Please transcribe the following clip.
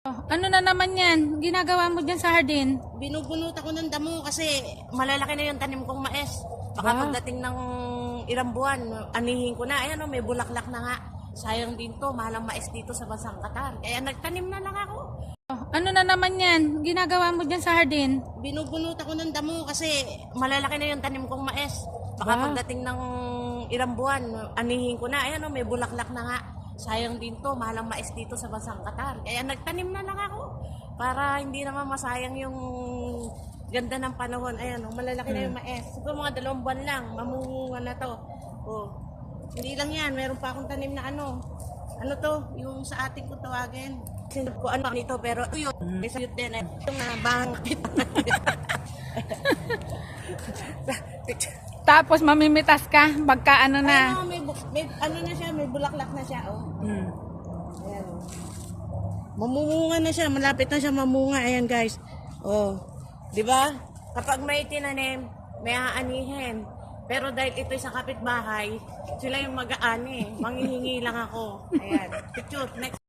Ano na naman yan? Ginagawa mo dyan sa hardin? Binubunot ako ng damo kasi malalaki na yung tanim kong mais. Baka Wow. pagdating ng ilang buwan, anihin ko na. Ayan o, may bulaklak na nga. Sayang din to, mahalang mais dito sa bansang Qatar. Kaya nagtanim na lang ako. Ano na naman yan? Ginagawa mo dyan sa hardin? Binubunot ako ng damo kasi malalaki na yung tanim kong mais. Baka Wow. pagdating ng ilang buwan, anihin ko na. Ayan o, may bulaklak na nga. Sayang din to, mahalang mais dito sa bansang Qatar. Kaya nagtanim na lang ako para hindi naman masayang yung ganda ng panahon. Ayan o, malalaki na yung mais. Siguro mga 2 buwan lang, mamunga na to. Oh, hindi lang yan, meron pa akong tanim na ano. Ano to, yung sa ating ko tawagin. Sinab ko ano nito, pero yun, may sayot din. Yung bahang Tapos mamimitas ka pagka ano na. Ano, may ano na siya, may bulaklak na siya, oh. Hmm. Ayan, oh. Mamumunga na siya, malapit na siya mamunga. Ayan, guys. Oh, 'di ba? Kapag may tinanim, may aanihin. Pero dahil ito'y sa kapitbahay, sila yung mag-aani. Manghihingi lang ako. Ayan. Picture, next.